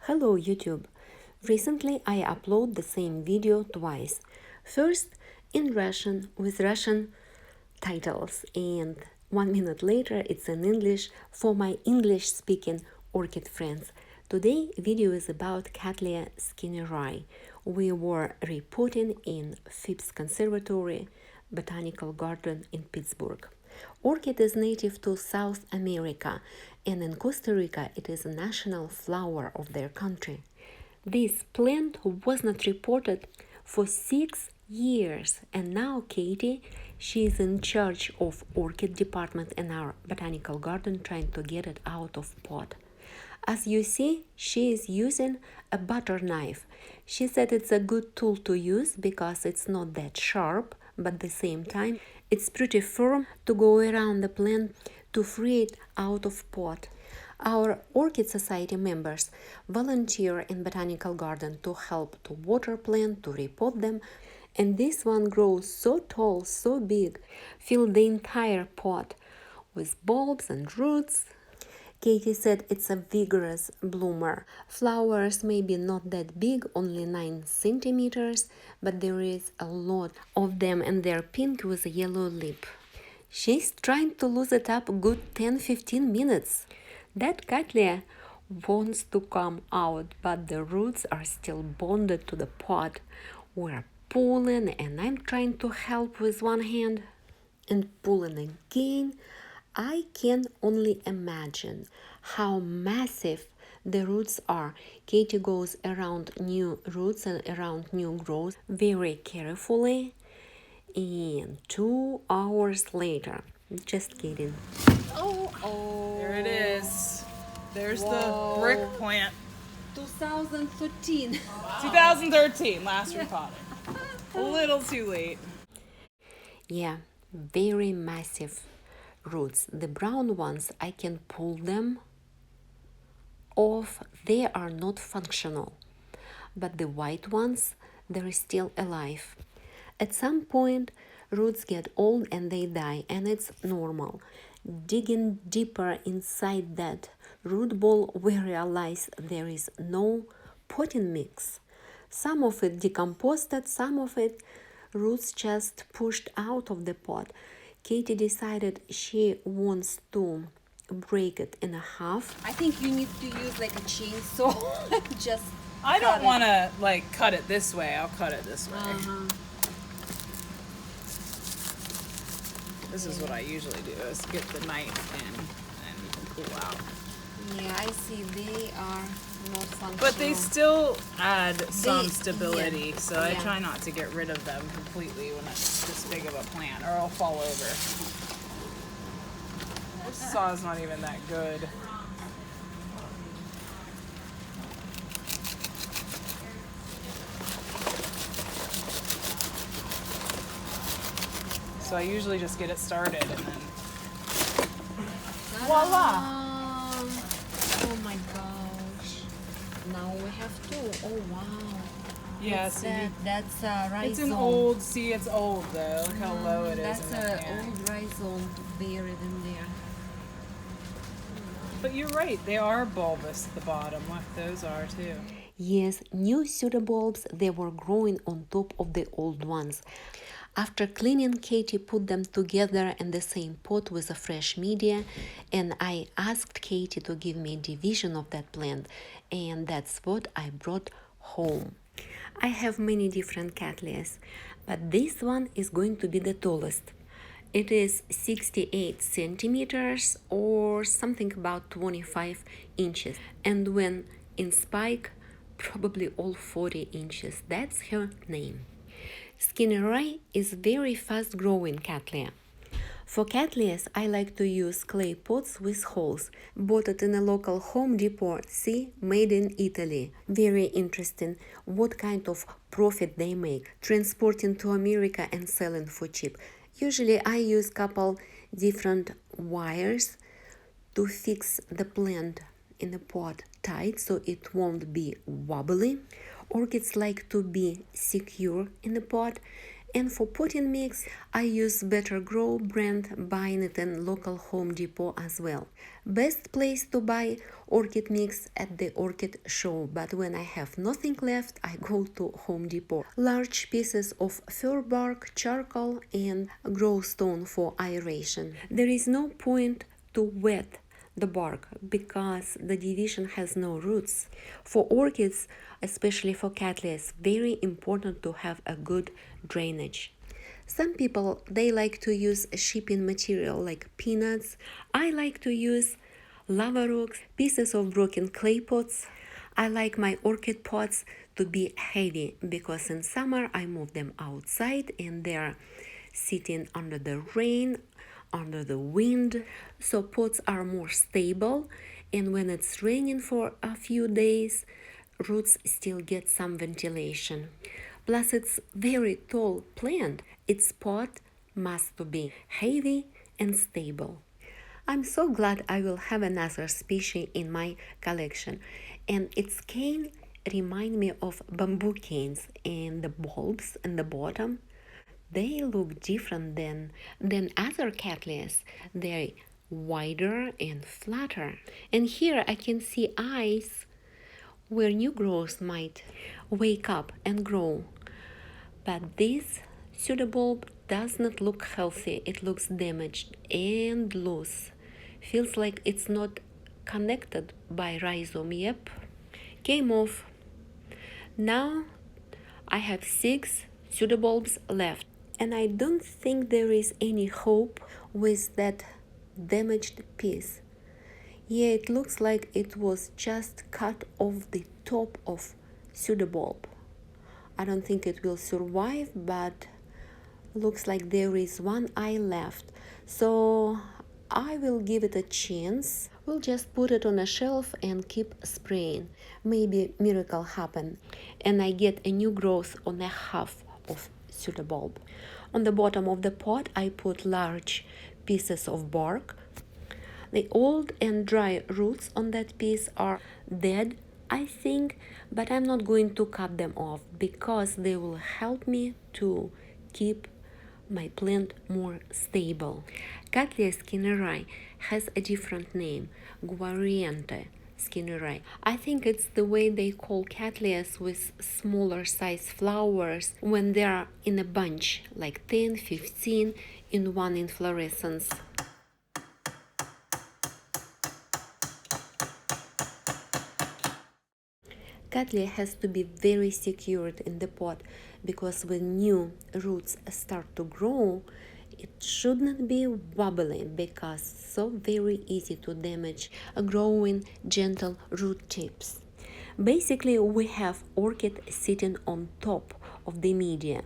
Hello YouTube! Recently I uploaded the same video twice. First in Russian with Russian titles, and 1 minute later it's in English for my English speaking orchid friends. Today video is about Cattleya skinneri. We were repotting in Phipps Conservatory Botanical Garden in Pittsburgh. Orchid is native to South America, and in Costa Rica it is a national flower of their country. This plant was not reported for 6 years, and now Katie, she is in charge of orchid department in our botanical garden, trying to get it out of pot. As you see, she is using a butter knife. She said it's a good tool to use because it's not that sharp, but at the same time it's pretty firm to go around the plant to free it out of pot. Our Orchid Society members volunteer in botanical garden to help to water plant, to repot them, and this one grows so tall, so big, fill the entire pot with bulbs and roots. Katie said it's a vigorous bloomer. Flowers may be not that big, only 9 centimeters, but there is a lot of them and they're pink with a yellow lip. She's trying to lose it up a good 10-15 minutes. That Cattleya wants to come out, but the roots are still bonded to the pot. We're pulling and I'm trying to help with one hand and pulling again. I can only imagine how massive the roots are. Katie goes around new roots and around new growth very carefully. And 2 hours later, just kidding. Oh, there it is. There's the brick plant. 2013. 2013, last repotting. A little too late. Yeah, very massive roots. The brown ones, I can pull them off. They are not functional. But the white ones, they're still alive. At some point, roots get old and they die, and it's normal. Digging deeper inside that root ball, we realize there is no potting mix. Some of it decomposed, some of it roots just pushed out of the pot. Katie decided she wants to break it in half. I think you need to use like a chainsaw. Just I don't want to like cut it this way. I'll cut it this way. This is what I usually do, is get the knife in and pull out. Yeah, I see they are not functional. But they still add some stability, yeah, so I try not to get rid of them completely when it's this big of a plant, or I'll fall over. This saw is not even that good. So I usually just get it started and then voila! Oh my gosh. Now we have two. Oh wow. Yeah, What's so that? That's a rhizome. it's an old, see, it's old though. Look how low it is. That's in the an plant. old rhizome buried in there. But you're right, they are bulbous at the bottom. What those are too. Yes, new pseudobulbs, they were growing on top of the old ones. After cleaning, Katie put them together in the same pot with a fresh media, and I asked Katie to give me a division of that plant, and that's what I brought home. I have many different Cattleyas, but this one is going to be the tallest. It is 68 centimeters or something about 25 inches, and when in spike, probably all 40 inches. That's her name. Skinneri is very fast growing Cattleya. For Cattleyas, I like to use clay pots with holes, bought it in a local Home Depot. See, made in Italy. Very interesting what kind of profit they make, transporting to America and selling for cheap. Usually I use couple different wires to fix the plant in the pot tight so it won't be wobbly. Orchids like to be secure in the pot, And for potting mix, I use Better Grow brand, buying it in local Home Depot as well. Best place to buy orchid mix at the orchid show, but when I have nothing left, I go to Home Depot. Large pieces of fir bark, charcoal, and grow stone for aeration. There is no point to wet the bark because the division has no roots. For orchids, especially for Cattleya, it's very important to have a good drainage. Some people, they like to use shipping material like peanuts. I like to use lava rocks, pieces of broken clay pots. I like my orchid pots to be heavy because in summer I move them outside and they're sitting under the rain, under the wind, so pots are more stable, and when it's raining for a few days, roots still get some ventilation. Plus, it's very tall plant. Its pot must be heavy and stable. I'm so glad I will have another species in my collection, and its cane remind me of bamboo canes, and the bulbs in the bottom, they look different than other Cattleyas. They're wider and flatter. And here I can see eyes where new growth might wake up and grow. But this pseudobulb does not look healthy. It looks damaged and loose. Feels like it's not connected by rhizome. Yep, came off. Now I have 6 pseudobulbs left. And I don't think there is any hope with that damaged piece. Yeah, it looks like it was just cut off the top of pseudobulb. I don't think it will survive, but looks like there is one eye left. So I will give it a chance. We'll just put it on a shelf and keep spraying. Maybe miracle happen and I get a new growth on a half of pseudobulb. On the bottom of the pot, I put large pieces of bark. The old and dry roots on that piece are dead, I think, but I'm not going to cut them off because they will help me to keep my plant more stable. Cattleya skinneri has a different name, Guariente skinneri. I think it's the way they call Cattleyas with smaller size flowers when they are in a bunch, like 10, 15 in one inflorescence. Cattleya has to be very secured in the pot because when new roots start to grow, it should not be wobbly because so very easy to damage growing gentle root tips. Basically, we have orchid sitting on top of the media,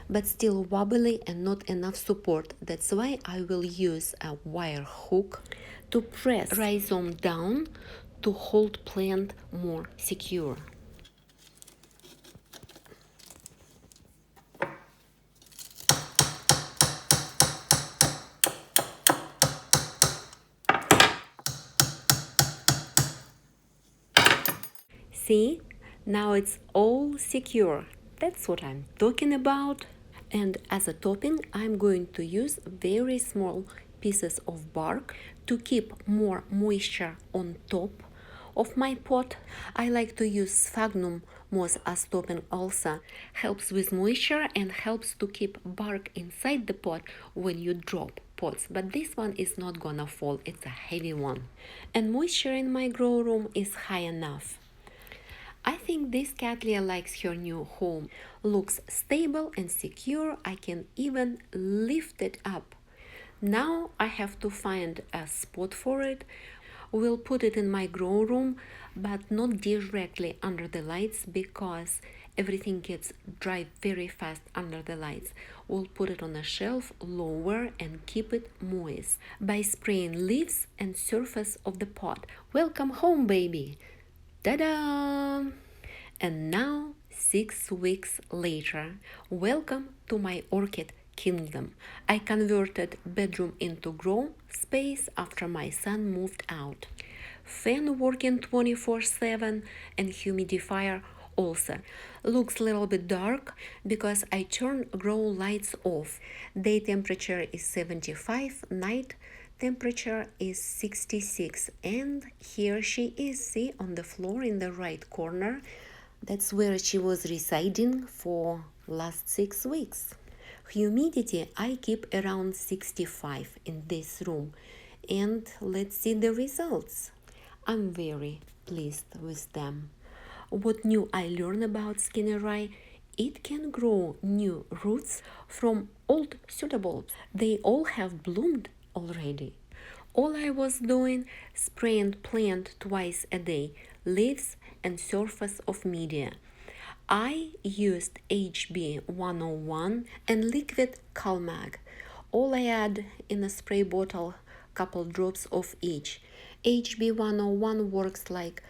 but still wobbly and not enough support. That's why I will use a wire hook to press rhizome down to hold plant more secure. See, now it's all secure. That's what I'm talking about. And as a topping, I'm going to use very small pieces of bark to keep more moisture on top of my pot. I like to use sphagnum moss as topping also. Helps with moisture and helps to keep bark inside the pot when you drop pots. But this one is not gonna fall, it's a heavy one. And moisture in my grow room is high enough. I think this Cattleya likes her new home. Looks stable and secure. I can even lift it up. Now I have to find a spot for it. We'll put it in my grow room, but not directly under the lights because everything gets dry very fast under the lights. We'll put it on a shelf lower and keep it moist by spraying leaves and surface of the pot. Welcome home, baby! Ta-da! And now, 6 weeks later, welcome to my orchid kingdom. I converted bedroom into grow space after my son moved out. Fan working 24/7 and humidifier also. Looks a little bit dark because I turned grow lights off. Day temperature is 75, night temperature is 66, and here she is, see, on the floor in the right corner. That's where she was residing for last 6 weeks. Humidity I keep around 65 in this room, and let's see the results. I'm very pleased with them. What new I learned about skinneri? It can grow new roots from old pseudobulbs. They all have bloomed already. All I was doing, spraying plant twice a day, leaves and surface of media. I used HB101 and liquid Calmag. All I add in a spray bottle, couple drops of each. HB101 works like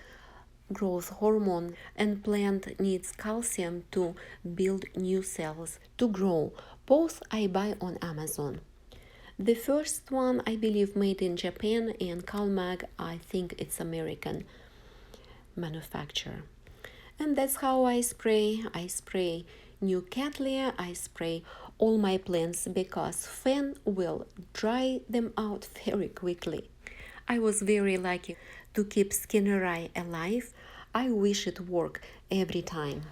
growth hormone, and plant needs calcium to build new cells to grow. Both I buy on Amazon. The first one I believe made in Japan, and Calmag I think it's American manufacturer. And that's how I spray. I spray new Cattleya, I spray all my plants because fan will dry them out very quickly. I was very lucky to keep skinneri alive. I wish it worked every time.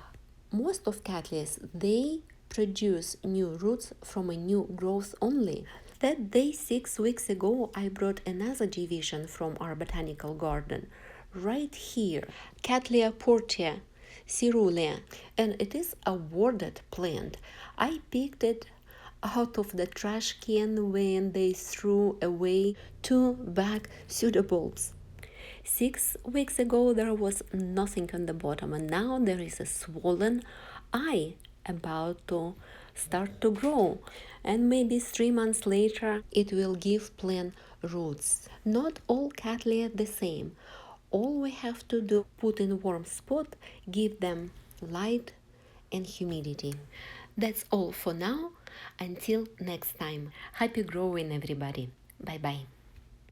Most of Cattleyas, they produce new roots from a new growth only. That day 6 weeks ago, I brought another division from our botanical garden. Right here, Cattleya portia cerulea, and it is a warded plant. I picked it out of the trash can when they threw away 2 back pseudobulbs. 6 weeks ago there was nothing on the bottom, and now there is a swollen eye about to start to grow, and maybe 3 months later it will give plant roots. Not all Cattleya the same. All we have to do, put in warm spot, give them light and humidity. That's all for now. Until next time. Happy growing, everybody. Bye bye.